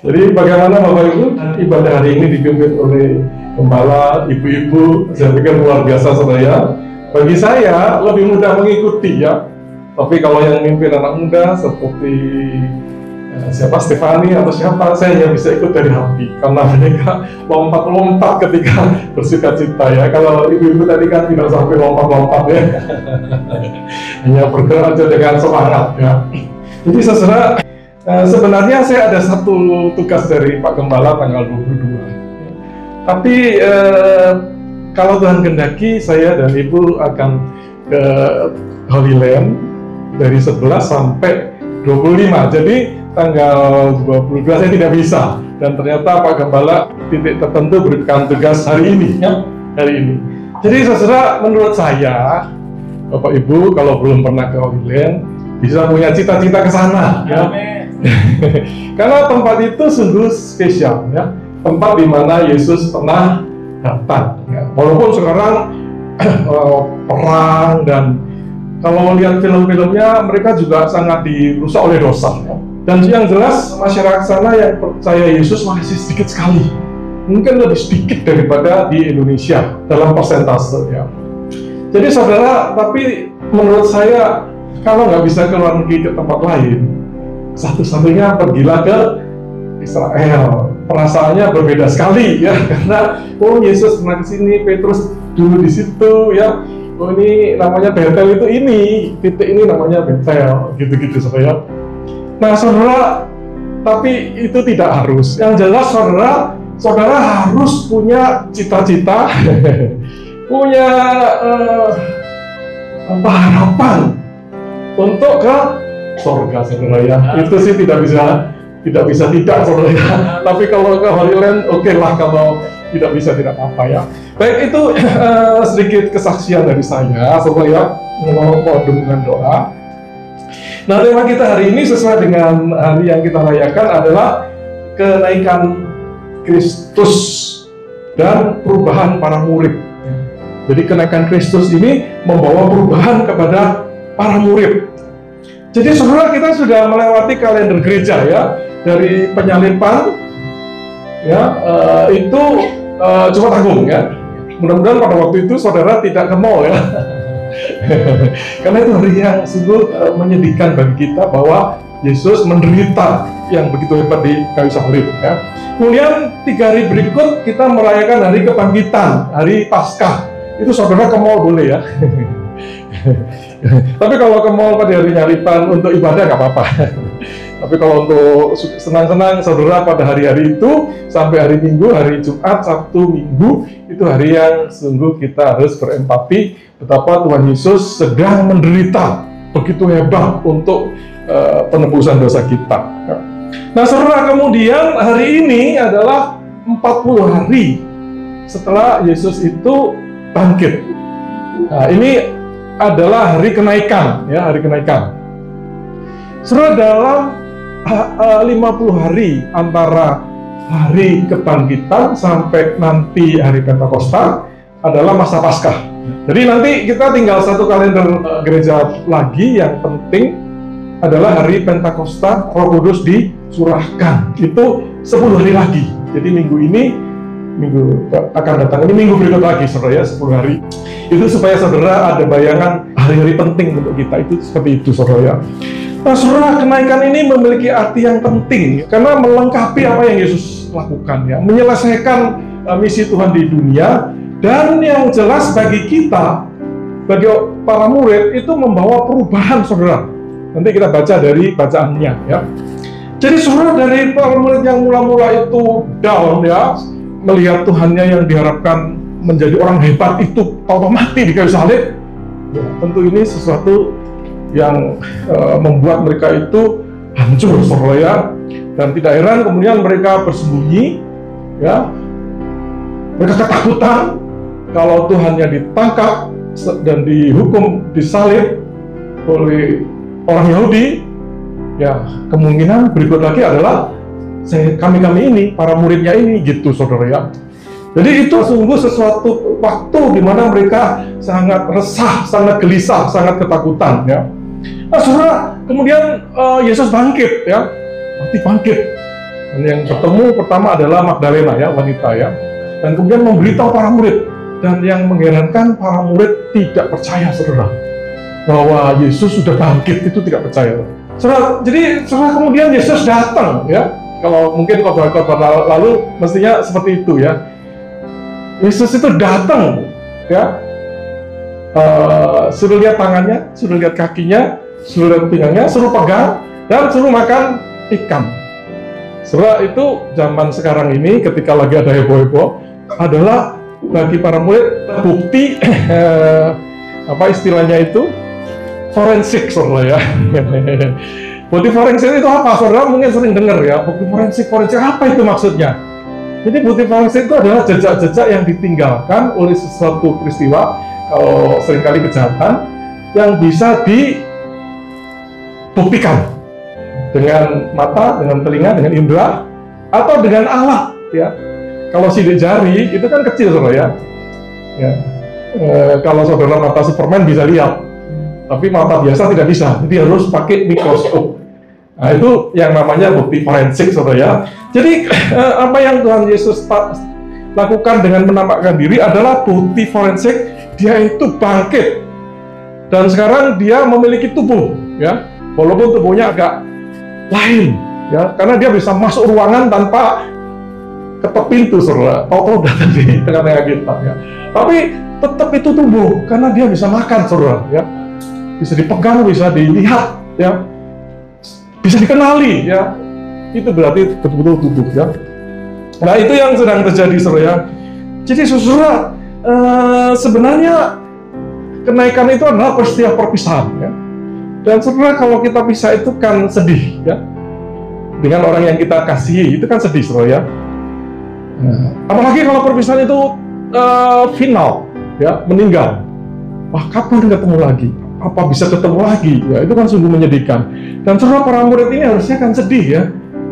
Jadi bagaimana Bapak Ibu, ibadah hari ini dipimpin oleh gembala, ibu-ibu, saya pikir luar biasa saudara. Bagi saya lebih mudah mengikuti ya. Tapi kalau yang mimpin anak muda seperti siapa Stefani atau siapa, saya hanya bisa ikut dari hati karena mereka lompat-lompat ketika bersuka cita ya. Kalau ibu-ibu tadi kan tidak sampai lompat-lompat ya, hanya bergerak aja dengan semangat ya. Jadi saudara, sebenarnya saya ada satu tugas dari Pak Gembala tanggal 22. Tapi kalau Tuhan kehendaki, saya dan Ibu akan ke Holy Land dari 11 sampai 25. Jadi tanggal 22 saya tidak bisa. Dan ternyata Pak Gembala titik tertentu berikan tugas hari ini ya, hari ini. Jadi saudara, menurut saya Bapak Ibu kalau belum pernah ke Holy Land bisa punya cita-cita ke sana ya. Karena tempat itu sungguh spesial ya, tempat di mana Yesus pernah datang ya. Walaupun sekarang perang dan kalau lihat film-filmnya mereka juga sangat dirusak oleh dosa ya. Dan yang jelas masyarakat sana yang percaya Yesus masih sedikit sekali, mungkin lebih sedikit daripada di Indonesia dalam persentase ya. Jadi saudara, tapi menurut saya kalau nggak bisa ke luar negeri ke tempat lain, satu-satunya pergilah ke Israel. Perasaannya berbeda sekali ya, karena Yesus pernah ke sini, Petrus dulu di situ ya. Ini namanya Betel, itu ini titik ini namanya Betel, gitu-gitu saudara. Nah saudara, tapi itu tidak harus. Yang jelas saudara harus punya cita-cita, punya harapan untuk ke surga saudara ya. Itu sih tidak bisa saudara ya. Tapi kalau ke Holy Land oke lah, kalau tidak bisa tidak apa-apa ya. Baik, itu sedikit kesaksian dari saya saudara ya, mohon dengan doa. Nah, tema kita hari ini sesuai dengan hari yang kita rayakan adalah kenaikan Kristus dan perubahan para murid. Jadi kenaikan Kristus ini membawa perubahan kepada para murid. Jadi saudara, kita sudah melewati kalender gereja ya, dari penyaliban ya, itu Jumat Agung ya. Mudah-mudahan pada waktu itu saudara tidak ke mall ya. Karena itu hari yang sungguh menyedihkan bagi kita bahwa Yesus menderita yang begitu hebat di kayu salib ya. Kemudian 3 hari berikut kita merayakan hari kebangkitan, hari Paskah. Itu saudara ke mall boleh ya. Tapi kalau ke mall pada hari nyalipan untuk ibadah nggak apa-apa. Tapi kalau untuk senang-senang saudara pada hari-hari itu sampai hari Minggu, hari Jumat, Sabtu, Minggu, itu hari yang sungguh kita harus berempati betapa Tuhan Yesus sedang menderita begitu hebat untuk penebusan dosa kita. Nah saudara, kemudian hari ini adalah 40 hari setelah Yesus itu bangkit. Nah, ini adalah hari kenaikan ya, hari kenaikan. Saudara, dalam 50 hari antara hari kebangkitan sampai nanti hari Pentakosta adalah masa Paskah. Jadi nanti kita tinggal satu kalender gereja lagi yang penting adalah hari Pentakosta, Roh Kudus dicurahkan. Itu 10 hari lagi. Jadi minggu ini, minggu akan datang ini, minggu berikut lagi saudara ya, 10 hari. Itu supaya saudara ada bayangan hari-hari penting untuk kita, itu seperti itu saudara ya. Nah saudara, kenaikan ini memiliki arti yang penting karena melengkapi apa yang Yesus lakukan ya, menyelesaikan misi Tuhan di dunia, dan yang jelas bagi kita, bagi para murid itu membawa perubahan saudara. Nanti kita baca dari bacaannya ya. Jadi saudara, dari para murid yang mula-mula itu down ya, melihat Tuhannya yang diharapkan menjadi orang hebat itu tahu mati di kayu salib ya, tentu ini sesuatu yang membuat mereka itu hancur saudara ya. Dan tidak heran kemudian mereka bersembunyi ya, mereka ketakutan kalau Tuhannya ditangkap dan dihukum disalib oleh orang Yahudi ya. Kemungkinan berikut lagi adalah kami ini, para muridnya ini gitu saudara ya. Jadi itu sungguh sesuatu waktu di mana mereka sangat resah, sangat gelisah, sangat ketakutan ya. Nah saudara, kemudian Yesus bangkit ya, mati bangkit. Yang bertemu pertama adalah Magdalena ya, wanita ya. Dan kemudian memberitahu para murid. Dan yang mengherankan, para murid tidak percaya, saudara, bahwa Yesus sudah bangkit, itu tidak percaya. Saudara, jadi setelah kemudian Yesus datang ya. Kalau mungkin khotbah lalu mestinya seperti itu ya. Yesus itu datang ya. Suruh lihat tangannya, suruh lihat kakinya, suruh lihat pinggangnya, suruh pegang dan suruh makan ikan. Setelah itu zaman sekarang ini ketika lagi ada heboh-heboh adalah bagi para murid bukti apa istilahnya itu forensik, saudara ya. Bukti forensik itu apa? Saudara mungkin sering dengar ya, bukti forensik apa itu maksudnya? Jadi bukti forensik itu adalah jejak-jejak yang ditinggalkan oleh sesuatu peristiwa, kalau seringkali kejahatan, yang bisa dibuktikan dengan mata, dengan telinga, dengan indera, atau dengan alat ya. Kalau sidik jari itu kan kecil, saudara ya. Kalau saudara mata Superman bisa lihat, tapi mata biasa tidak bisa, jadi harus pakai mikroskop. Nah, itu yang namanya bukti forensik, saudara ya. Jadi apa yang Tuhan Yesus lakukan dengan menampakkan diri adalah bukti forensik. Dia itu bangkit dan sekarang dia memiliki tubuh ya, walaupun tubuhnya agak lain ya, karena dia bisa masuk ruangan tanpa ketok pintu, saudara. Tahu-tahu datang di tengah-tengah kita ya. Tapi tetap itu tubuh karena dia bisa makan, saudara ya. Bisa dipegang, bisa dilihat ya, bisa dikenali ya. Itu berarti betul-betul tubuh ya. Nah, itu yang sedang terjadi, saudara ya. Jadi saudara, sebenarnya kenaikan itu adalah peristiwa perpisahan ya. Dan saudara, kalau kita pisah itu kan sedih ya. Dengan orang yang kita kasihi itu kan sedih, saudara ya. Apalagi kalau perpisahan itu final ya, meninggal. Wah, kapan ketemu lagi? Apa bisa ketemu lagi? Ya, itu kan sungguh menyedihkan. Dan saudara, para murid ini harusnya kan sedih ya,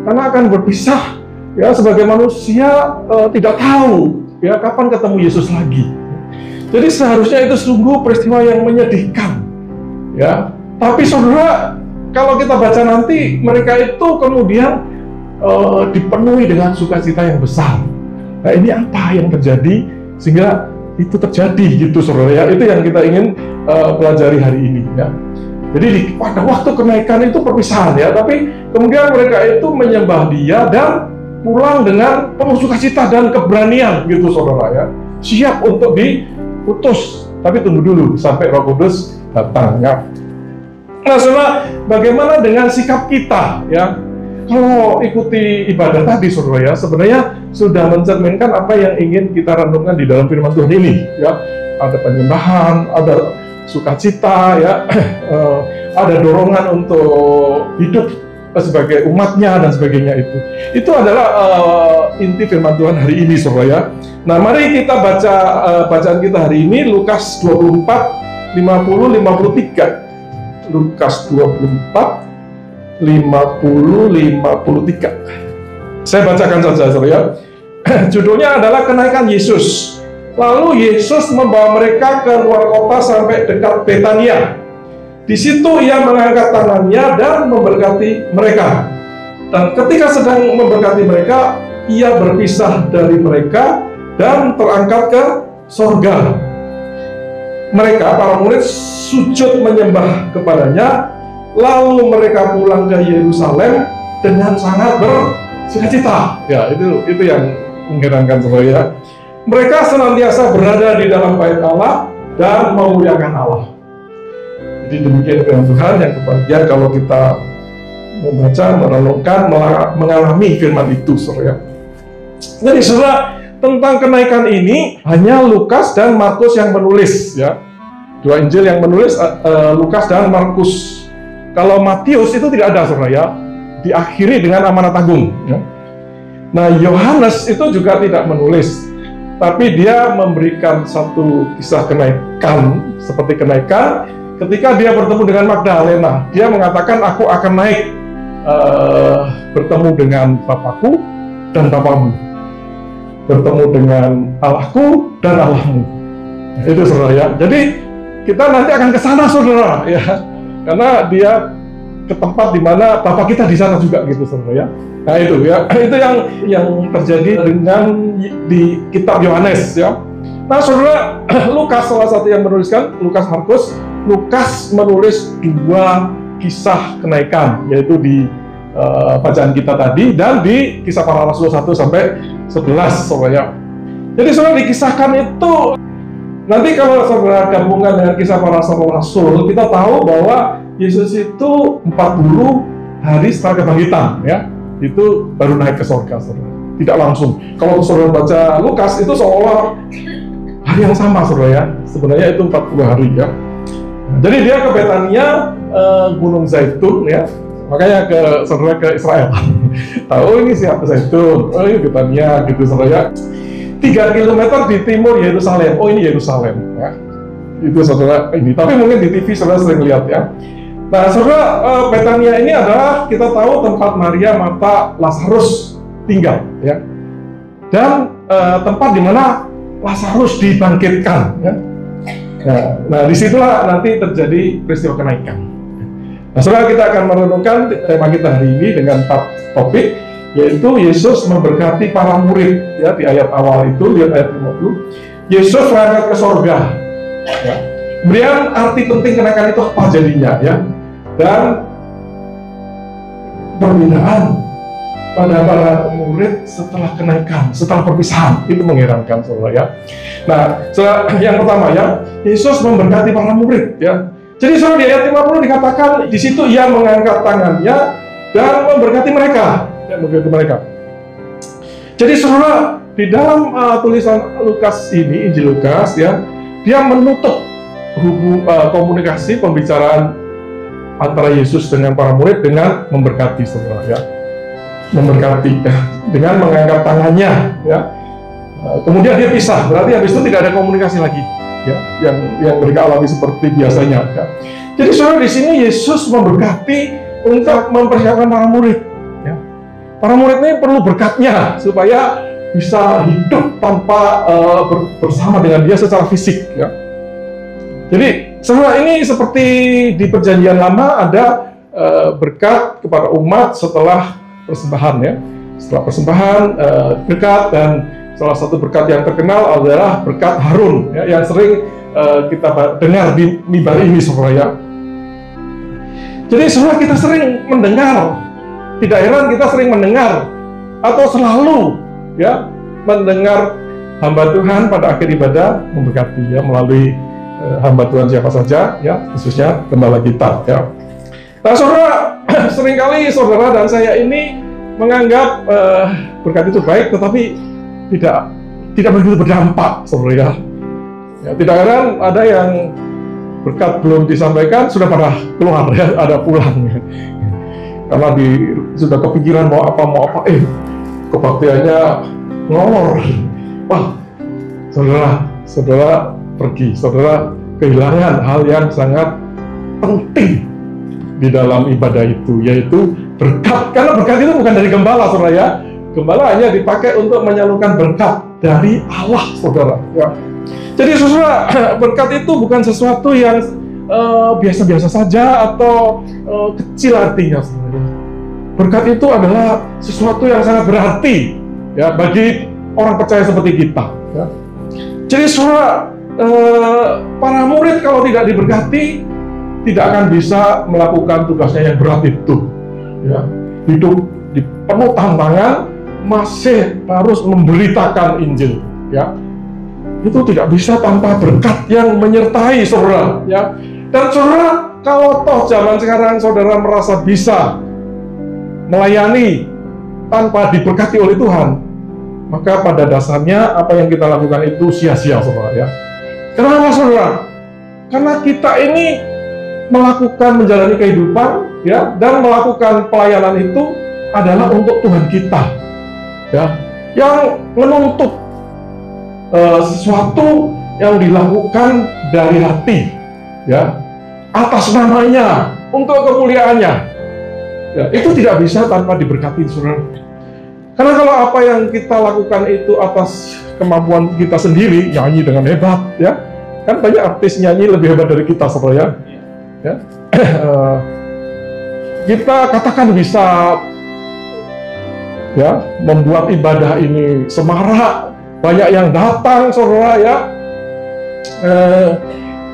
karena akan berpisah ya, sebagai manusia tidak tahu ya kapan ketemu Yesus lagi. Jadi seharusnya itu sungguh peristiwa yang menyedihkan ya. Tapi saudara, kalau kita baca nanti, mereka itu kemudian dipenuhi dengan sukacita yang besar. Nah, ini apa yang terjadi sehingga itu terjadi gitu, saudara ya. Itu yang kita ingin pelajari hari ini ya. Jadi pada waktu kenaikan itu perpisahan ya, tapi kemudian mereka itu menyembah Dia dan pulang dengan penuh sukacita dan keberanian gitu, saudara ya. Siap untuk diutus, tapi tunggu dulu sampai Roh Kudus datang ya. Nah, saudara, bagaimana dengan sikap kita ya? Kalau ikuti ibadah tadi, saudara ya, sebenarnya sudah mencerminkan apa yang ingin kita renungkan di dalam firman Tuhan ini ya. Ada penyembahan, ada sukacita ya, ada dorongan untuk hidup sebagai umatnya dan sebagainya. Itu adalah inti firman Tuhan hari ini, saudara ya. Nah, mari kita baca bacaan kita hari ini, Lukas 24, 50, 53. Lukas 24, 50, 53. Saya bacakan saja, saudara ya. Judulnya adalah kenaikan Yesus. Lalu Yesus membawa mereka ke luar kota sampai dekat Betania. Di situ Ia mengangkat tangannya dan memberkati mereka. Dan ketika sedang memberkati mereka, Ia berpisah dari mereka dan terangkat ke sorga. Mereka, para murid, sujud menyembah kepadanya. Lalu mereka pulang ke Yerusalem dengan sangat bersukacita. Ya, itu yang mengherankan, saudara ya. Mereka senantiasa berada di dalam bait Allah dan memuliakan Allah. Jadi demikian firman Tuhan yang kebahagiaan kalau kita membaca, merenungkan, mengalami firman itu, saudara. Jadi saudara, tentang kenaikan ini hanya Lukas dan Markus yang menulis ya. Dua Injil yang menulis, Lukas dan Markus. Kalau Matius itu tidak ada, saudara ya. Diakhiri dengan amanat agung ya. Nah, Yohanes itu juga tidak menulis, tapi dia memberikan satu kisah kenaikan, seperti kenaikan ketika dia bertemu dengan Magdalena. Dia mengatakan, aku akan naik bertemu dengan Bapakku dan Bapamu, bertemu dengan Allahku dan Allahmu. Itu, saudara ya. Jadi kita nanti akan ke sana, saudara ya, karena dia ke tempat di mana Bapak kita di sana juga gitu saudara ya. Nah itu ya, itu yang terjadi dengan di kitab Yohanes ya. Nah saudara, Lukas salah satu yang menuliskan, Lukas menulis 2 kisah kenaikan, yaitu di bacaan kita tadi dan di Kisah Para Rasul 1 sampai 11 saudara ya. Jadi saudara dikisahkan itu, nanti kalau saudara gabungan dengan Kisah Para Rasul, kita tahu bahwa Yesus itu 40 hari setelah kebangkitan ya, itu baru naik ke surga saudara. Tidak langsung. Kalau saudara baca Lukas itu seolah hari yang sama saudara ya, sebenarnya itu 40 hari ya. Jadi dia ke Betania, Gunung Zaitun ya, makanya saudara ke Israel. Tahu ini siapa Zaitun, oh ini Betania gitu saudara ya. 3 kilometer di timur Yerusalem, oh ini Yerusalem ya. Itu saudara ini, tapi mungkin di TV saudara sering lihat ya. Nah saudara, Betania ini adalah kita tahu tempat Maria, Marta, Lazarus tinggal ya. Dan tempat di mana Lazarus dibangkitkan ya. Nah disitulah nanti terjadi peristiwa kenaikan. Nah saudara, kita akan merenungkan tema kita hari ini dengan 4 topik, yaitu Yesus memberkati para murid ya. Di ayat awal itu, lihat ayat 50, Yesus berangkat ke surga ya. Kemudian arti penting kenaikan itu apa jadinya ya, dan perbedaan pada para murid setelah kenaikan, setelah perpisahan, itu mengherankan saudara ya. Nah, yang pertama ya, Yesus memberkati para murid ya. Jadi saudara, di ayat 50 dikatakan di situ ia mengangkat tangannya dan memberkati mereka, ya, memberkati mereka. Jadi saudara, di dalam tulisan Lukas ini, Injil Lukas ya, dia menutup komunikasi pembicaraan antara Yesus dengan para murid dengan memberkati saudara ya. Memberkati dengan mengangkat tangannya ya. Kemudian dia pisah, berarti habis itu tidak ada komunikasi lagi ya, yang mereka alami seperti biasanya ya. Jadi saudara, di sini Yesus memberkati untuk mempersiapkan para murid ya. Para murid ini perlu berkatnya supaya bisa hidup tanpa bersama dengan dia secara fisik ya. Jadi saudara, ini seperti di Perjanjian Lama ada berkat kepada umat setelah persembahan ya. Setelah persembahan berkat, dan salah satu berkat yang terkenal adalah berkat Harun ya, yang sering kita dengar di mimbar ini saudara ya. Jadi saudara, kita sering mendengar, tidak heran kita sering mendengar atau selalu ya mendengar hamba Tuhan pada akhir ibadah memberkati ya, melalui hamba Tuhan siapa saja ya, khususnya gembala kita ya. Nah saudara, seringkali saudara dan saya ini menganggap berkat itu baik, tetapi tidak begitu berdampak saudara ya. Ya, tidak heran ada yang berkat belum disampaikan sudah pada keluar ya, ada pulang ya. Karena sudah kepikiran mau apa, kebaktiannya ngolor. Wah, saudara pergi, saudara kehilangan hal yang sangat penting di dalam ibadah itu, yaitu berkat. Karena berkat itu bukan dari gembala saudara ya. Gembala hanya dipakai untuk menyalurkan berkat dari Allah saudara ya. Jadi saudara, berkat itu bukan sesuatu yang biasa-biasa saja atau kecil artinya saudara. Berkat itu adalah sesuatu yang sangat berarti ya bagi orang percaya seperti kita ya. Jadi saudara, para murid kalau tidak diberkati tidak akan bisa melakukan tugasnya yang berat itu ya. Hidup di penuh tantangan, masih harus memberitakan Injil ya. Itu tidak bisa tanpa berkat yang menyertai saudara ya. Dan saudara, kalau toh zaman sekarang saudara merasa bisa melayani tanpa diberkati oleh Tuhan, maka pada dasarnya apa yang kita lakukan itu sia-sia saudara ya. Kenapa saudara? Karena kita ini melakukan menjalani kehidupan ya, dan melakukan pelayanan itu adalah untuk Tuhan kita ya, yang menuntut sesuatu yang dilakukan dari hati ya, atas namanya, untuk kemuliaannya ya. Itu tidak bisa tanpa diberkati saudara. Karena kalau apa yang kita lakukan itu atas kemampuan kita sendiri, nyanyi dengan hebat ya, kan banyak artis nyanyi lebih hebat dari kita saudara ya. kita katakan bisa ya membuat ibadah ini semarak, banyak yang datang, saudara ya.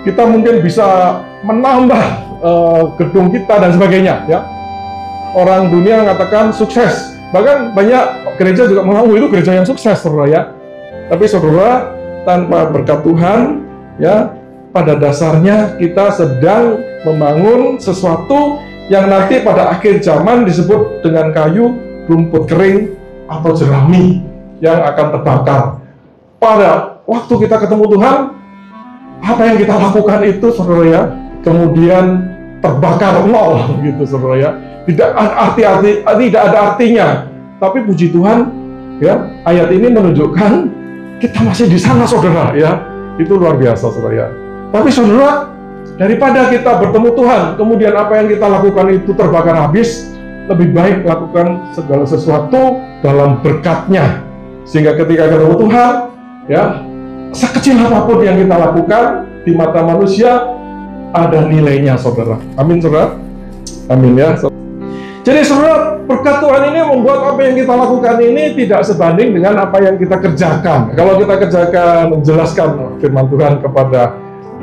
Kita mungkin bisa menambah gedung kita dan sebagainya ya. Orang dunia mengatakan sukses, bahkan banyak gereja juga mengaku itu gereja yang sukses, saudara ya. Tapi saudara, tanpa berkat Tuhan ya, pada dasarnya kita sedang membangun sesuatu yang nanti pada akhir zaman disebut dengan kayu, rumput kering, atau jerami yang akan terbakar. Pada waktu kita ketemu Tuhan, apa yang kita lakukan itu, saudara ya, kemudian terbakar nol gitu, saudara ya. Tidak ada artinya. Tapi puji Tuhan ya, ayat ini menunjukkan kita masih di sana, saudara ya. Itu luar biasa, saudara ya. Tapi saudara, daripada kita bertemu Tuhan, kemudian apa yang kita lakukan itu terbakar habis, lebih baik lakukan segala sesuatu dalam berkat-Nya. Sehingga ketika ketemu Tuhan, ya, sekecil apapun yang kita lakukan di mata manusia ada nilainya, saudara. Amin, saudara. Amin ya. Jadi saudara, berkat Tuhan ini membuat apa yang kita lakukan ini tidak sebanding dengan apa yang kita kerjakan. Kalau kita kerjakan, menjelaskan firman Tuhan kepada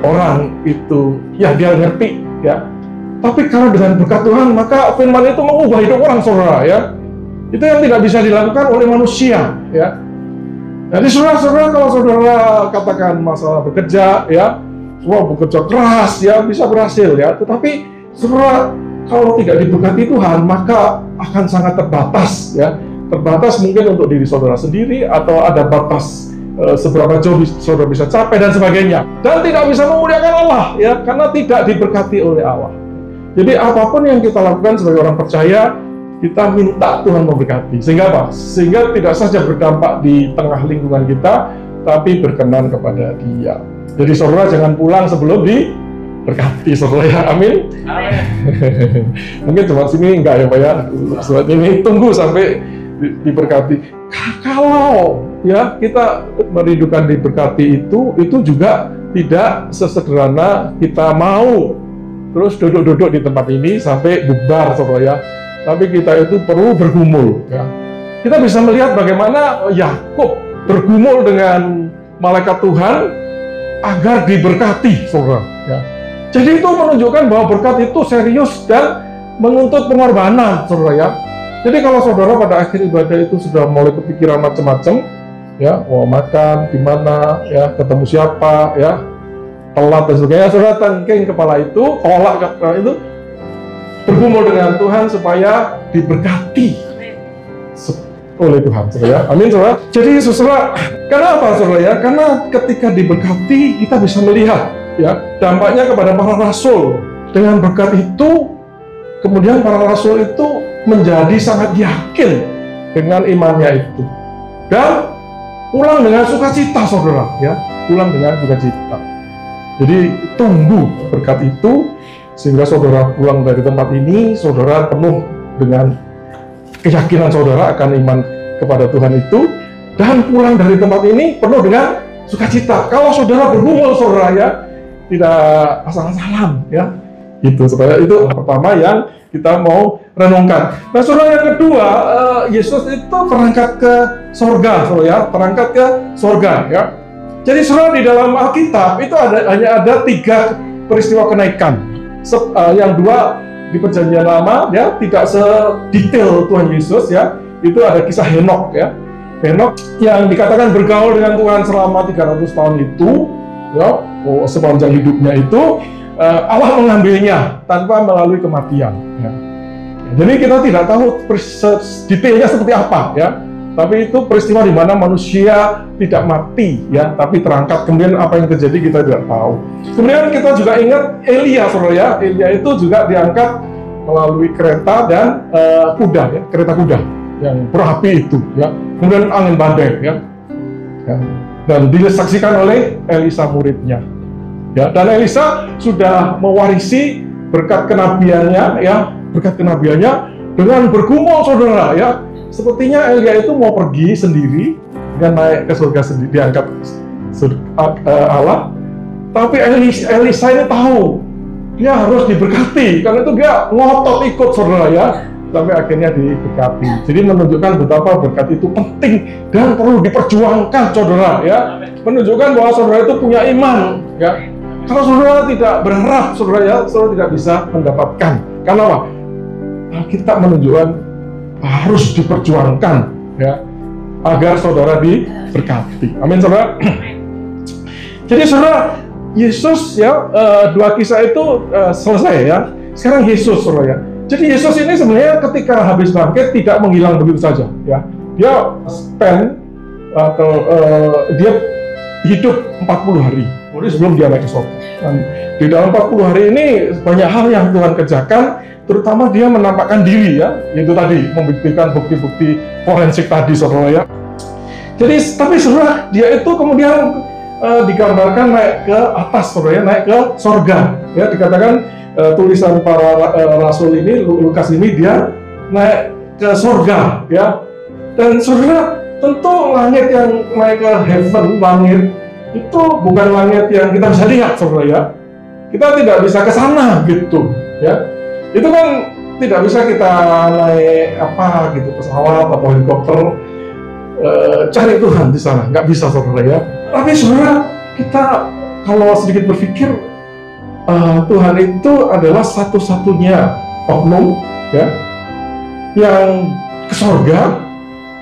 orang itu, ya dia ngerti, ya. Tapi kalau dengan berkat Tuhan, maka firman itu mengubah hidup orang, saudara, ya. Itu yang tidak bisa dilakukan oleh manusia, ya. Jadi saudara, kalau saudara katakan masalah bekerja, ya, semua bekerja keras, ya, bisa berhasil, ya. Tetapi saudara, kalau tidak diberkati Tuhan, maka akan sangat terbatas, ya. Terbatas mungkin untuk diri saudara sendiri, atau ada batas seberapa jauh saudara bisa capai dan sebagainya, dan tidak bisa memuliakan Allah, ya, karena tidak diberkati oleh Allah. Jadi apapun yang kita lakukan sebagai orang percaya, kita minta Tuhan memberkati. Sehingga apa? Sehingga tidak saja berdampak di tengah lingkungan kita, tapi berkenan kepada Dia. Jadi saudara jangan pulang sebelum diberkati, saudara ya. Amin. Mungkin cuma sini enggak ya Pak ya. Sobat ini tunggu sampai diberkati. Kalau ya kita merindukan diberkati itu juga tidak sesederhana kita mau terus duduk-duduk di tempat ini sampai bubar, saudara ya. Tapi kita itu perlu bergumul, ya. Kita bisa melihat bagaimana Yakub bergumul dengan malaikat Tuhan agar diberkati, saudara, ya. Jadi itu menunjukkan bahwa berkat itu serius dan menuntut pengorbanan, saudara ya. Jadi kalau saudara pada akhir ibadah itu sudah mulai kepikiran macam-macam, ya, mau makan di mana, ya, ketemu siapa, ya, telat dan sebagainya, saudara tengking kepala itu, tolak kepala itu, bergumul dengan Tuhan supaya diberkati oleh Tuhan, saudara. Amin, saudara. Jadi saudara, karena apa, saudara ya? Karena ketika diberkati kita bisa melihat, ya, dampaknya kepada para rasul. Dengan berkat itu, kemudian para rasul itu menjadi sangat yakin dengan imannya itu, dan pulang dengan sukacita, saudara, ya, pulang dengan sukacita. Jadi tunggu berkat itu sehingga saudara pulang dari tempat ini, saudara penuh dengan keyakinan saudara akan iman kepada Tuhan itu, dan pulang dari tempat ini penuh dengan sukacita. Kalau saudara bergumul, saudara ya, tidak asal-asalan, ya, gitu. Supaya itu pertama yang kita mau renungkan. Nah, saudara, yang kedua, Yesus itu terangkat ke sorga, saudara ya, terangkat ke sorga, ya. Jadi saudara, di dalam Alkitab itu hanya ada 3 peristiwa kenaikan. Yang 2 di Perjanjian Lama, ya, tidak sedetail Tuhan Yesus, ya. Itu ada kisah Henok, ya. Henok yang dikatakan bergaul dengan Tuhan selama 300 tahun itu, ya, sepanjang hidupnya itu. Allah mengambilnya tanpa melalui kematian, ya. Jadi kita tidak tahu detailnya seperti apa, ya. Tapi itu peristiwa di mana manusia tidak mati, ya, tapi terangkat. Kemudian apa yang terjadi kita tidak tahu. Kemudian kita juga ingat Elia, saudara ya. Elia itu juga diangkat melalui kereta dan kuda, ya, kereta kuda yang berapi itu, ya. Kemudian angin badai, ya. Dan disaksikan oleh Elisa muridnya. Ya, dan Elisa sudah mewarisi berkat kenabiannya, ya, berkat kenabiannya dengan bergumul, saudara, ya. Sepertinya Elia itu mau pergi sendiri dan naik ke surga sendiri, diangkat Allah. Tapi Elisa ini tahu dia harus diberkati, karena itu dia ngotot ikut saudara ya, sampai akhirnya diberkati. Jadi menunjukkan betapa berkat itu penting dan perlu diperjuangkan saudara ya, menunjukkan bahwa saudara itu punya iman ya. Kalau saudara tidak berharap saudara ya, saudara tidak bisa mendapatkan. Karena apa? Kita menunjukkan harus diperjuangkan ya, agar saudara diberkati. Amin saudara. Jadi saudara, Yesus ya, dua kisah itu selesai ya. Sekarang Yesus saudara ya. Jadi Yesus ini sebenarnya ketika habis bangkit tidak menghilang begitu saja ya. Dia spend atau dia hidup 40 hari. Kemudian sebelum dia naik ke surga. Dan di dalam 40 hari ini banyak hal yang Tuhan kerjakan, terutama dia menampakkan diri ya, yaitu tadi membuktikan bukti-bukti forensik tadi saudara ya. Jadi tapi saudara, dia itu kemudian digambarkan naik ke atas saudara ya, naik ke surga ya. Dikatakan tulisan para rasul ini, Lukas ini, dia naik ke surga ya. Dan saudara, tentu langit yang naik ke heaven, langit itu bukan langit yang kita bisa lihat saudara ya. Kita tidak bisa ke sana gitu ya. Itu kan tidak bisa kita naik apa gitu, pesawat atau helikopter cari Tuhan di sana, nggak bisa saudara ya. Tapi saudara, kita kalau sedikit berpikir, Tuhan itu adalah satu-satunya oknum ya yang ke surga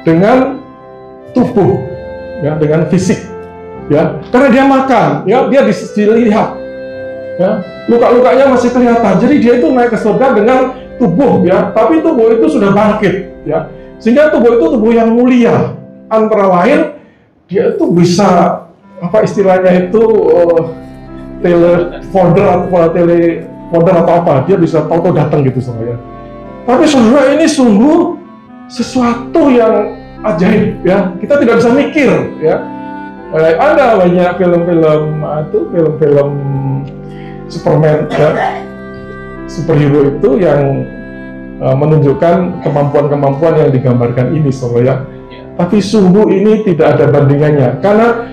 dengan tubuh ya, dengan fisik ya, karena dia makan ya, dia dilihat ya, luka-lukanya masih kelihatan. Jadi dia itu naik ke surga dengan tubuh ya, tapi tubuh itu sudah bangkit ya, sehingga tubuh itu tubuh yang mulia. Antara lain dia itu bisa apa istilahnya itu teleporter atau apa, dia bisa tahu-tahu datang gitu saudara. Tapi saudara, ini sungguh sesuatu yang ajaib ya, kita tidak bisa mikir ya. Ada banyak film-film itu, film-film Superman ya, superhero itu yang menunjukkan kemampuan-kemampuan yang digambarkan ini saudara ya. Tapi sungguh ini tidak ada bandingannya, karena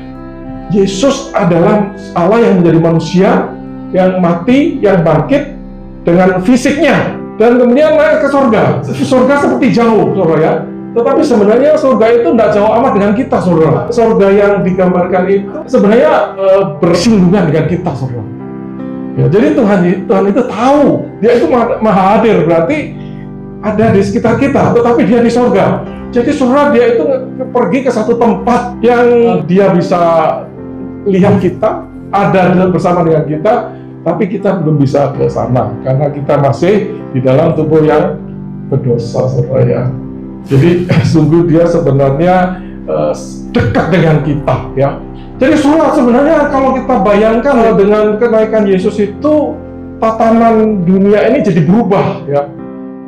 Yesus adalah Allah yang menjadi manusia, yang mati, yang bangkit dengan fisiknya, dan kemudian naik ke surga. Surga seperti jauh, saudara ya. Tetapi sebenarnya surga itu tidak jauh amat dengan kita, saudara. Surga yang digambarkan itu sebenarnya bersinggungan dengan kita, saudara. Ya, jadi Tuhan itu tahu, Dia itu maha hadir, berarti ada di sekitar kita, tetapi Dia di surga. Jadi saudara, Dia itu pergi ke satu tempat yang Dia bisa lihat kita, ada bersama dengan kita, tapi kita belum bisa ke sana karena kita masih di dalam tubuh yang berdosa, saudara ya. Jadi sungguh Dia sebenarnya dekat dengan kita ya. Jadi saudara, sebenarnya kalau kita bayangkan dengan kenaikan Yesus itu, tatanan dunia ini jadi berubah ya.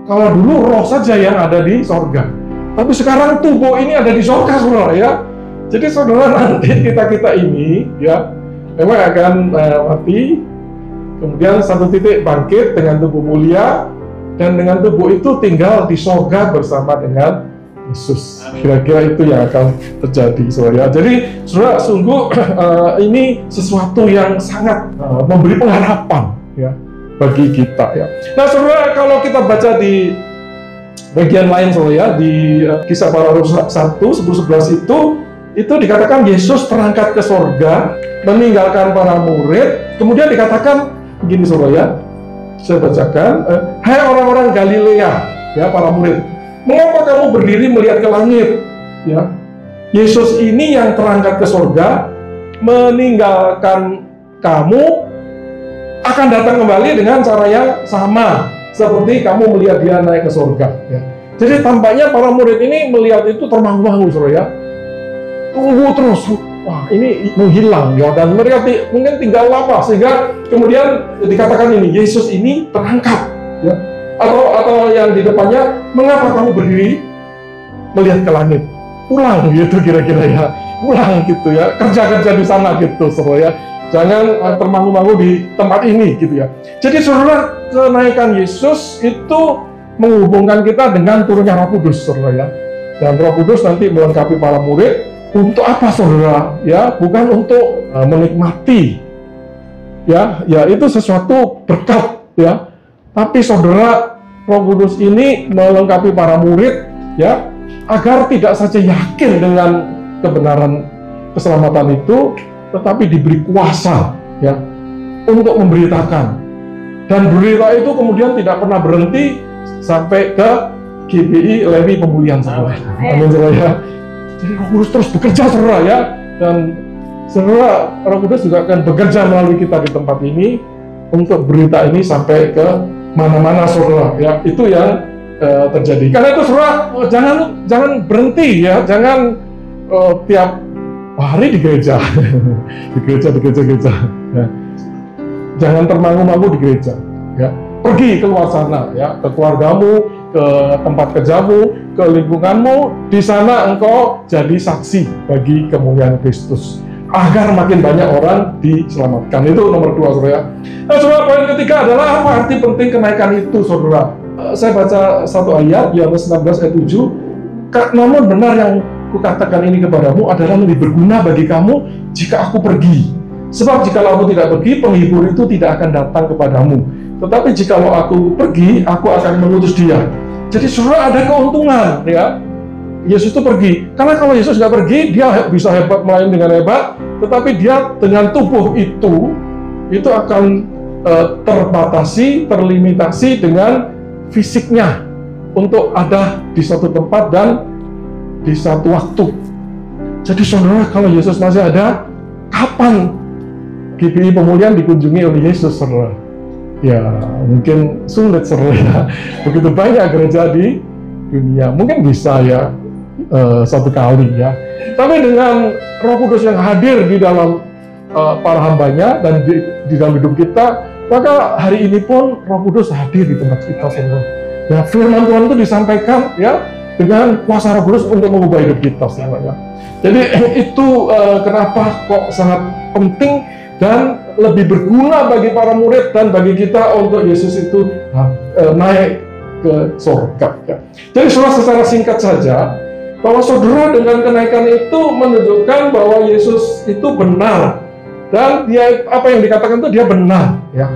Kalau dulu roh saja yang ada di sorga, tapi sekarang tubuh ini ada di sorga, saudara ya. Jadi saudara, nanti kita ini ya memang akan mati, kemudian satu titik bangkit dengan tubuh mulia, dan dengan tubuh itu tinggal di sorga bersama dengan Yesus. Kira-kira itu yang akan terjadi, saudara. Jadi saudara, sungguh ini sesuatu yang sangat memberi pengharapan ya bagi kita ya. Nah saudara, kalau kita baca di bagian lain saudara ya, di Kisah Para Rasul 1:10-11 itu dikatakan Yesus terangkat ke sorga, meninggalkan para murid, kemudian dikatakan begini saudara ya, saya bacakan, hai orang-orang Galilea ya, para murid, mengapa kamu berdiri melihat ke langit ya? Yesus ini yang terangkat ke sorga, meninggalkan kamu, akan datang kembali dengan cara yang sama seperti kamu melihat Dia naik ke sorga ya. Jadi tampaknya para murid ini melihat itu termangu-mangu saudara ya, tunggu terus, wah ini menghilang ya, dan mereka mungkin tinggal lama, sehingga kemudian dikatakan ini Yesus ini terangkat ya. Atau yang di depannya, mengapa kamu berdiri melihat ke langit? Pulang gitu kira-kira ya, pulang gitu ya, kerja-kerja di sana gitu saudara ya. Jangan termangu-mangu di tempat ini gitu ya. Jadi saudara, kenaikan Yesus itu menghubungkan kita dengan turunnya Roh Kudus saudara ya. Dan Roh Kudus nanti melengkapi para murid untuk apa saudara ya? Bukan untuk menikmati ya itu sesuatu berkat, ya. Tapi saudara, Roh Kudus ini melengkapi para murid, ya, agar tidak saja yakin dengan kebenaran keselamatan itu, tetapi diberi kuasa, ya, untuk memberitakan. Dan berita itu kemudian tidak pernah berhenti sampai ke GBI Lewi Pemulihan, saudara. Amin, saudara, ya. Jadi Roh Kudus terus bekerja, saudara, ya. Dan saudara, Roh Kudus juga akan bekerja melalui kita di tempat ini untuk berita ini sampai ke mana-mana, saudara, ya. Itu yang terjadi. Karena itu, saudara, jangan berhenti, ya. Jangan tiap hari di gereja, di gereja, ya. Jangan termangu-mangu di gereja, ya. Pergi keluar sana, ya, ke keluargamu, ke tempat kerjamu, ke lingkunganmu. Di sana engkau jadi saksi bagi kemuliaan Kristus, agar makin banyak orang diselamatkan. Itu nomor 2, saudara. Nah, saudara, poin ketiga adalah apa arti penting kenaikan itu, saudara. Saya baca satu ayat, Yohanes 16 ayat 7. Namun benar yang kukatakan ini kepadamu adalah lebih berguna bagi kamu jika aku pergi. Sebab jikalau aku tidak pergi, penghibur itu tidak akan datang kepadamu. Tetapi jikalau aku pergi, aku akan mengutus dia. Jadi saudara, ada keuntungan, ya. Yesus itu pergi. Karena kalau Yesus nggak pergi, dia bisa hebat, melayani dengan hebat. Tetapi dia dengan tubuh itu akan terbatasi, terlimitasi dengan fisiknya untuk ada di satu tempat dan di satu waktu. Jadi saudara, kalau Yesus masih ada, kapan GBI Pemulihan dikunjungi oleh Yesus, saudara? Ya, mungkin sulit, saudara, ya. Begitu banyak gereja di dunia, mungkin bisa, ya, satu kali, ya. Tapi dengan Roh Kudus yang hadir di dalam para hambanya dan di dalam hidup kita, maka hari ini pun Roh Kudus hadir di tempat kita, saudara. Ya, firman Tuhan itu disampaikan, ya, dengan kuasa Roh Kudus untuk mengubah hidup kita, saudara. Jadi itu kenapa kok sangat penting dan lebih berguna bagi para murid dan bagi kita untuk Yesus itu naik ke surga, ya. Jadi saudara, secara singkat saja, bahwa saudara dengan kenaikan itu menunjukkan bahwa Yesus itu benar, dan dia, apa yang dikatakan itu dia benar, ya.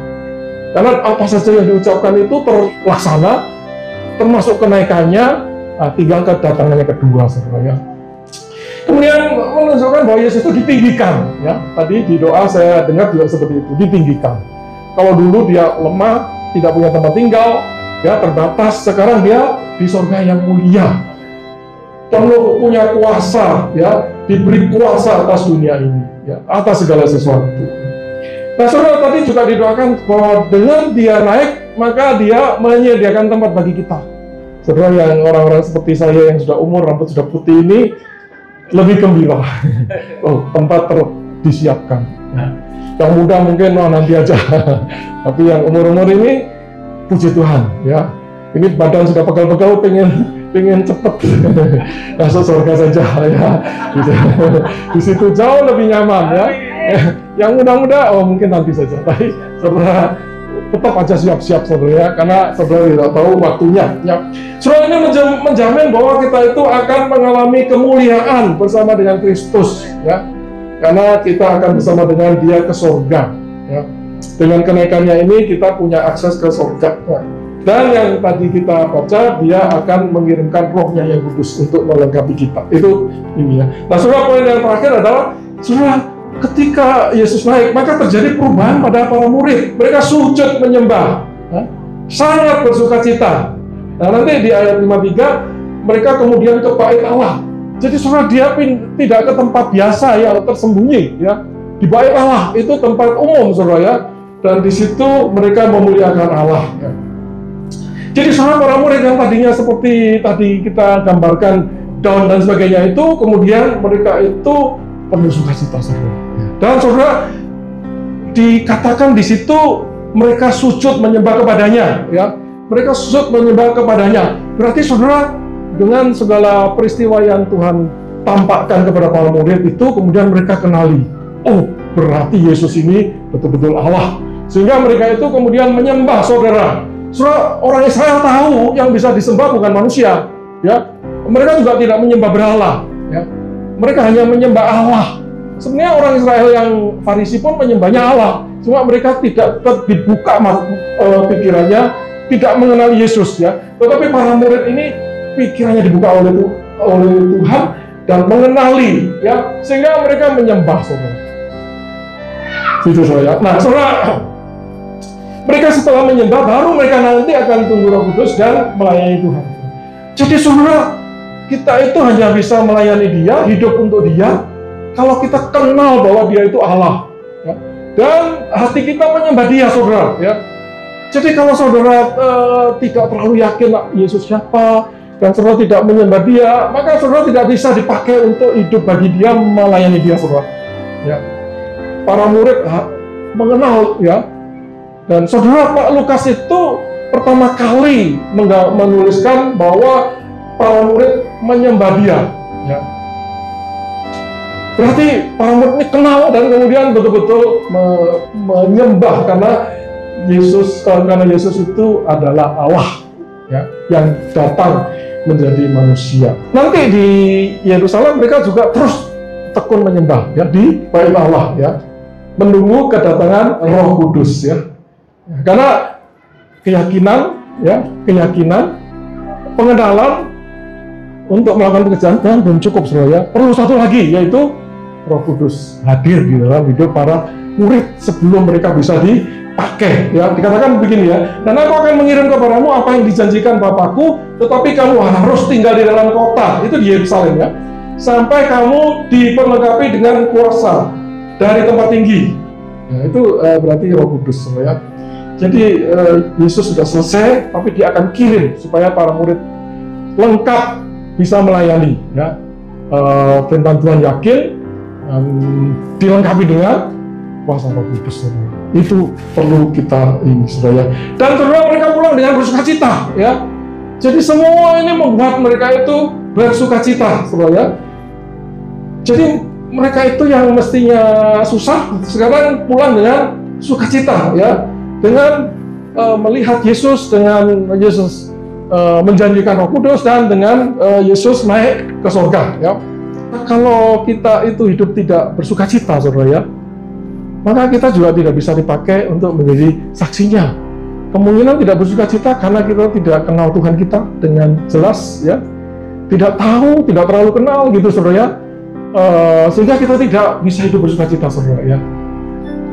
Karena apa saja yang diucapkan itu terlaksana, termasuk kenaikannya, tinggal kedatangannya kedua, saudara, ya. Kemudian menunjukkan bahwa Yesus itu ditinggikan, ya. Tadi di doa saya dengar juga seperti itu, ditinggikan. Kalau dulu dia lemah, tidak punya tempat tinggal, ya, terbatas. Sekarang dia di surga yang mulia, penuh punya kuasa, ya, diberi kuasa atas dunia ini, ya, atas segala sesuatu. Nah, saudara, tadi juga didoakan bahwa dengan dia naik, maka dia menyediakan tempat bagi kita. Saudara, yang orang-orang seperti saya yang sudah umur, rambut sudah putih ini lebih gembira. Oh, tempat disiapkan. Yang muda mungkin nanti aja. Tapi yang umur-umur ini, puji Tuhan, ya. Ini badan sudah pegal-pegal, pengen cepet masuk surga saja, ya. Di situ jauh lebih nyaman, ya. Yang muda-muda, oh mungkin nanti saja. Tapi saudara tetap aja siap-siap, saudara, ya, karena saudara tidak tahu waktunya, ya. Saudara, ini menjamin bahwa kita itu akan mengalami kemuliaan bersama dengan Kristus, ya, karena kita akan bersama dengan Dia ke surga, ya. Dengan kenaikannya ini kita punya akses ke surga, ya. Dan yang tadi kita baca, Dia akan mengirimkan Roh-Nya yang kudus untuk melengkapi kita. Itu ini, ya. Nah, saudara, poin yang terakhir adalah, saudara, ketika Yesus naik, maka terjadi perubahan pada para murid. Mereka sujud menyembah, ya, sangat bersuka cita. Nah, nanti di ayat 53, mereka kemudian ke bait Allah. Jadi saudara, dia tidak ke tempat biasa yang tersembunyi, ya. Di bait Allah itu tempat umum, saudara, ya. Dan di situ mereka memuliakan Allah, ya. Jadi saudara, para murid yang tadinya seperti tadi kita gambarkan down dan sebagainya itu, kemudian mereka itu penuh sukacita, saudara. Dan saudara, dikatakan di situ mereka sujud menyembah kepadanya, ya. Mereka sujud menyembah kepadanya. Berarti saudara, dengan segala peristiwa yang Tuhan tampakkan kepada para murid itu, kemudian mereka kenali, oh, berarti Yesus ini betul-betul Allah. Sehingga mereka itu kemudian menyembah, saudara. Saudara, orang Israel tahu yang bisa disembah bukan manusia, ya. Mereka juga tidak menyembah berhala, ya. Mereka hanya menyembah Allah. sebenarnya orang Israel yang Farisi pun menyembahnya Allah, cuma mereka tidak dibuka pikirannya, tidak mengenal Yesus ya. Tetapi para murid ini pikirannya dibuka oleh Tuhan dan mengenali ya, sehingga mereka menyembah saudara. Itu saudara. Nah saudara, mereka setelah menyembah baru mereka nanti akan tunggu Roh Kudus dan melayani Tuhan. Jadi saudara, kita itu hanya bisa melayani Dia, hidup untuk Dia kalau kita kenal bahwa Dia itu Allah ya. Dan hati kita menyembah Dia saudara ya. Jadi kalau saudara tidak terlalu yakin Yesus siapa dan saudara tidak menyembah Dia, maka saudara tidak bisa dipakai untuk hidup bagi Dia, melayani Dia saudara ya. Para murid mengenal ya. Dan saudara, Pak Lukas itu pertama kali menuliskan bahwa para murid menyembah Dia ya. Berarti para murid ini kenal dan kemudian betul-betul menyembah karena Yesus itu adalah Allah ya, yang datang menjadi manusia. Nanti di Yerusalem mereka juga terus tekun menyembah ya di Bait Allah ya, menunggu kedatangan Roh Kudus ya. Karena keyakinan, pengenalan untuk melakukan pekerjaan yang belum cukup saudara. Perlu satu lagi, yaitu Roh Kudus hadir di dalam hidup para murid sebelum mereka bisa dipakai. Ya, dikatakan begini ya. Dan aku akan mengirim kepadamu apa yang dijanjikan Bapakku, tetapi kamu harus tinggal di dalam kota. Itu di Yerusalem ya. Sampai kamu diperlengkapi dengan kuasa dari tempat tinggi. Ya, itu berarti Roh Kudus ya. Jadi Yesus sudah selesai, tapi Dia akan kirim supaya para murid lengkap bisa melayani ya. Firman Tuhan yakin dilengkapi dengan kuasa Roh Kudus. Itu perlu kita ini saudara. Dan saudara, mereka pulang dengan bersukacita ya. Jadi semua ini membuat mereka itu bersukacita saudara. Jadi mereka itu yang mestinya susah sekarang pulang dengan sukacita ya. Dengan melihat Yesus, dengan Yesus menjanjikan Roh Kudus, dan dengan Yesus naik ke surga ya. Kalau kita itu hidup tidak bersukacita saudara ya, maka kita juga tidak bisa dipakai untuk menjadi saksinya. Kemungkinan tidak bersukacita karena kita tidak kenal Tuhan kita dengan jelas ya, tidak tahu, tidak terlalu kenal gitu saudara ya, sehingga kita tidak bisa hidup bersukacita saudara ya.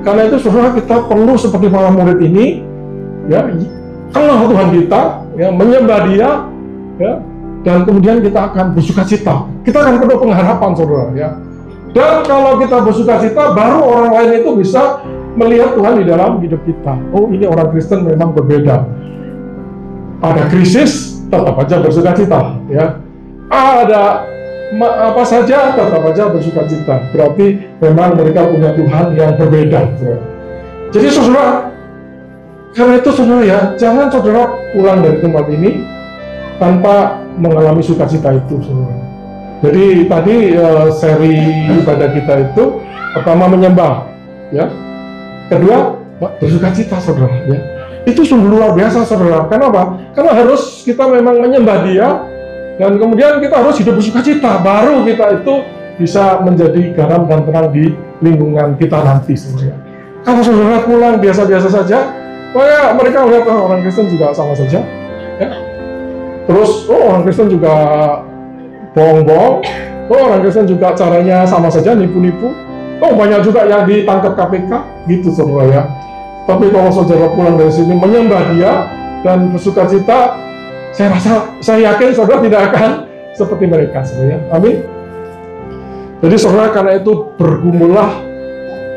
Karena itu saudara, kita perlu seperti para murid ini ya, kenal Tuhan kita ya, menyembah Dia ya, dan kemudian kita akan bersukacita. Kita akan penuh pengharapan saudara ya. Dan kalau kita bersukacita, baru orang lain itu bisa melihat Tuhan di dalam hidup kita. Oh, ini orang Kristen memang berbeda. Ada krisis tetap aja bersukacita ya. Ada apa saja tetap aja bersukacita. Berarti memang mereka punya Tuhan yang berbeda saudara. Jadi saudara, karena itu saudara ya, jangan saudara pulang dari tempat ini tanpa mengalami sukacita itu saudara. Jadi tadi seri ibadah kita itu pertama menyembah ya, kedua bersukacita saudara ya. Itu sungguh luar biasa saudara. Kenapa? Karena harus kita memang menyembah Dia, dan kemudian kita harus hidup bersukacita, baru kita itu bisa menjadi garam dan terang di lingkungan kita nanti saudara. Kalau saudara pulang biasa-biasa saja, maka mereka melihat orang Kristen juga sama saja ya. Terus orang Kristen juga bohong-bohong, orang Kristen juga caranya sama saja, nipu-nipu. Banyak juga yang ditangkap KPK gitu saudara ya. Tapi kalau saudara pulang dari sini menyembah Dia dan bersukacita, saya yakin saudara tidak akan seperti mereka saudara. Amin. Jadi saudara, karena itu bergumullah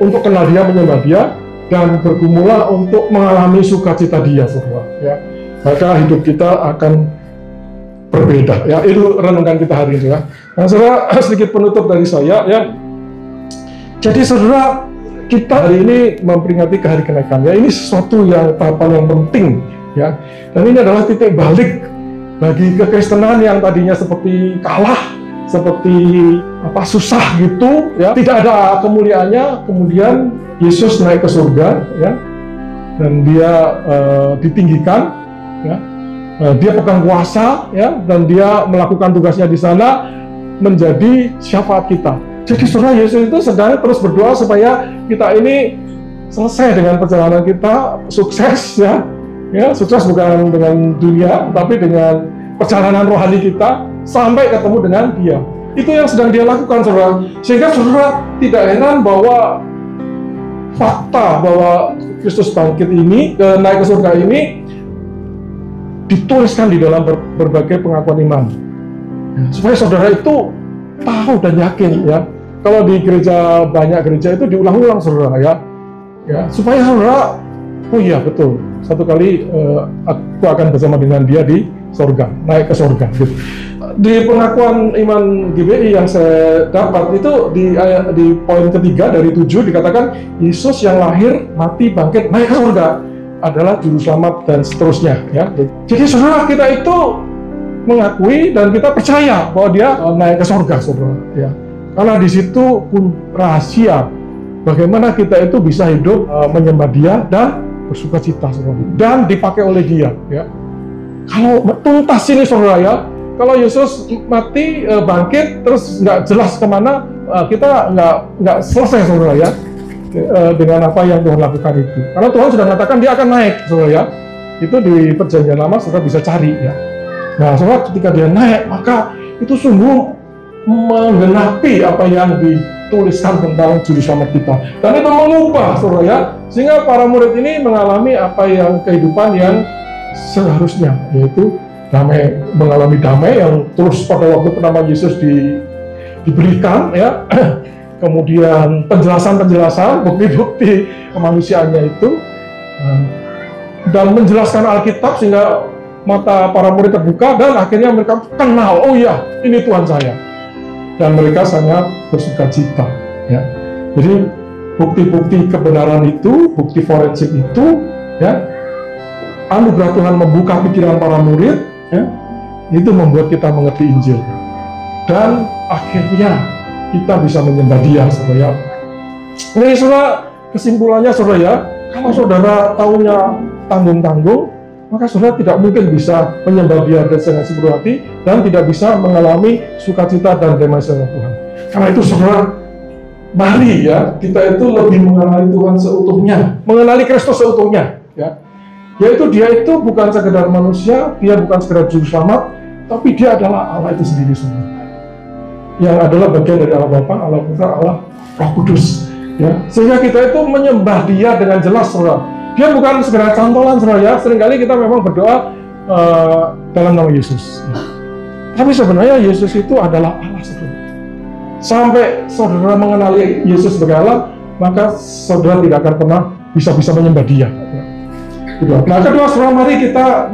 untuk kenal Dia, menyembah Dia, dan bergumullah untuk mengalami sukacita Dia saudara ya. Maka hidup kita akan berbeda ya. Itu renungan kita hari ini ya. Nah saudara, sedikit penutup dari saya ya. Jadi saudara, kita hari ini memperingati ke hari kenaikan ya. Ini sesuatu yang tahapan yang penting ya. Dan ini adalah titik balik bagi kekristenan yang tadinya seperti kalah, seperti susah gitu ya, tidak ada kemuliaannya. Kemudian Yesus naik ke surga ya, dan Dia ditinggikan ya. Dia pegang kuasa ya, dan Dia melakukan tugasnya di sana menjadi syafaat kita. Jadi saudara, Yesus itu sedang terus berdoa supaya kita ini selesai dengan perjalanan kita, sukses ya, sukses bukan dengan dunia, tapi dengan perjalanan rohani kita sampai ketemu dengan Dia. Itu yang sedang Dia lakukan, saudara. Sehingga saudara tidak heran bahwa fakta bahwa Kristus bangkit ini, naik ke surga ini dituliskan di dalam berbagai pengakuan iman. Supaya saudara itu tahu dan yakin ya. Kalau di gereja, banyak gereja itu diulang-ulang saudara ya. Supaya saudara, oh iya betul, satu kali aku akan bersama dengan Dia di surga, naik ke surga gitu. Di pengakuan iman GBI yang saya dapat itu di poin ketiga dari 7 dikatakan Yesus yang lahir, mati, bangkit, naik ke surga adalah juru selamat dan seterusnya ya. Jadi saudara, kita itu mengakui dan kita percaya bahwa Dia naik ke surga, saudara ya. Karena di situ pun rahasia bagaimana kita itu bisa hidup menyembah Dia dan bersuka cita, saudara, dan dipakai oleh Dia ya. Kalau tuntas ini saudara ya, kalau Yesus mati, bangkit, terus nggak jelas kemana, kita nggak selesai saudara ya dengan apa yang Tuhan lakukan itu. Karena Tuhan sudah mengatakan Dia akan naik saudara ya. Itu di perjanjian lama saudara bisa cari ya. Nah saudara, ketika Dia naik, maka itu sungguh menggenapi apa yang dituliskan tentang juru selamat kita, dan itu mengubah saudara ya, sehingga para murid ini mengalami apa yang kehidupan yang seharusnya, yaitu damai, mengalami damai yang terus pada waktu penamaan Yesus diberikan ya. Kemudian penjelasan bukti-bukti kemanusiaannya itu, dan menjelaskan Alkitab sehingga mata para murid terbuka dan akhirnya mereka kenal, oh iya ini Tuhan saya. Dan mereka sangat bersuka cita ya. Jadi bukti-bukti kebenaran itu, bukti forensik itu ya, anugerah Tuhan membuka pikiran para murid ya, itu membuat kita mengerti Injil dan akhirnya kita bisa menyembah Dia saudara. Jadi saudara, kesimpulannya saudara ya, kalau saudara taunya tanggung-tanggung, maka saudara tidak mungkin bisa menyembah Dia dengan sepenuh hati dan tidak bisa mengalami sukacita dan damai sejahtera Tuhan. Karena itu saudara, mari ya, kita itu lebih mengenali Tuhan seutuhnya, mengenali Kristus seutuhnya ya. Yaitu Dia itu bukan sekedar manusia, Dia bukan sekedar juru selamat, tapi Dia adalah Allah itu sendiri saudara, yang adalah bagian dari Allah Bapa, Allah Putra, Allah Roh Kudus ya. Sehingga kita itu menyembah Dia dengan jelas saudara. Dia bukan segera cantolan saudara ya. Seringkali kita memang berdoa dalam nama Yesus ya. Tapi sebenarnya Yesus itu adalah Allah saudara. Sampai saudara mengenali Yesus sebagai Allah, maka saudara tidak akan pernah bisa menyembah Dia ya. Nah kedua saudara, mari kita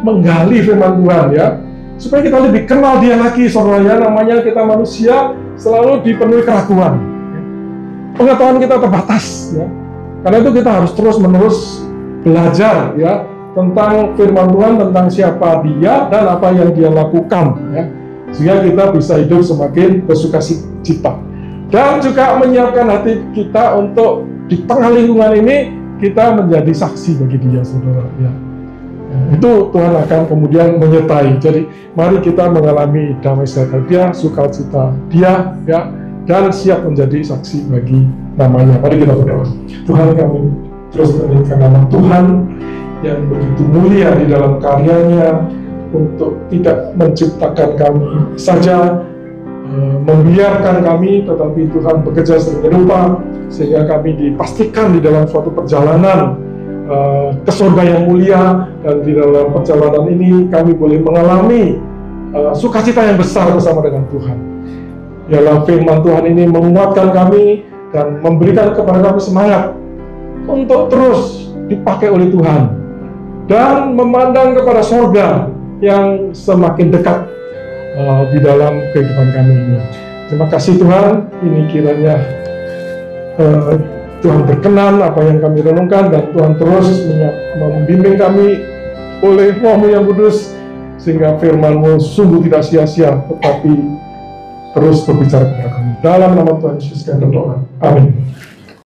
menggali firman Tuhan ya, supaya kita lebih kenal Dia lagi saudara ya. Namanya kita manusia selalu dipenuhi keraguan ya. Pengetahuan kita terbatas ya. Karena itu kita harus terus-menerus belajar ya tentang firman Tuhan, tentang siapa Dia dan apa yang Dia lakukan ya, sehingga kita bisa hidup semakin bersuka cita dan juga menyiapkan hati kita untuk di tengah lingkungan ini kita menjadi saksi bagi Dia saudara ya. Itu Tuhan akan kemudian menyertai. Jadi mari kita mengalami damai sejahtera Dia, sukacita Dia ya, dan siap menjadi saksi bagi namanya. Mari kita berdoa. Tuhan, kami terus meninggikan nama Tuhan yang begitu mulia di dalam karyanya untuk tidak menciptakan kami saja, membiarkan kami, tetapi Tuhan bekerja sedemikian rupa sehingga kami dipastikan di dalam suatu perjalanan ke surga yang mulia, dan di dalam perjalanan ini kami boleh mengalami sukacita yang besar bersama dengan Tuhan. Dalam firman Tuhan ini menguatkan kami dan memberikan kepada kami semangat untuk terus dipakai oleh Tuhan dan memandang kepada surga yang semakin dekat di dalam kehidupan kami ini. Terima kasih Tuhan, ini kiranya Tuhan berkenan apa yang kami renungkan, dan Tuhan terus membimbing kami oleh Roh-Mu yang kudus sehingga firman-Mu sungguh tidak sia-sia tetapi terus berbicara kepada kami. Dalam nama Tuhan Yesus kami berdoa. Amin.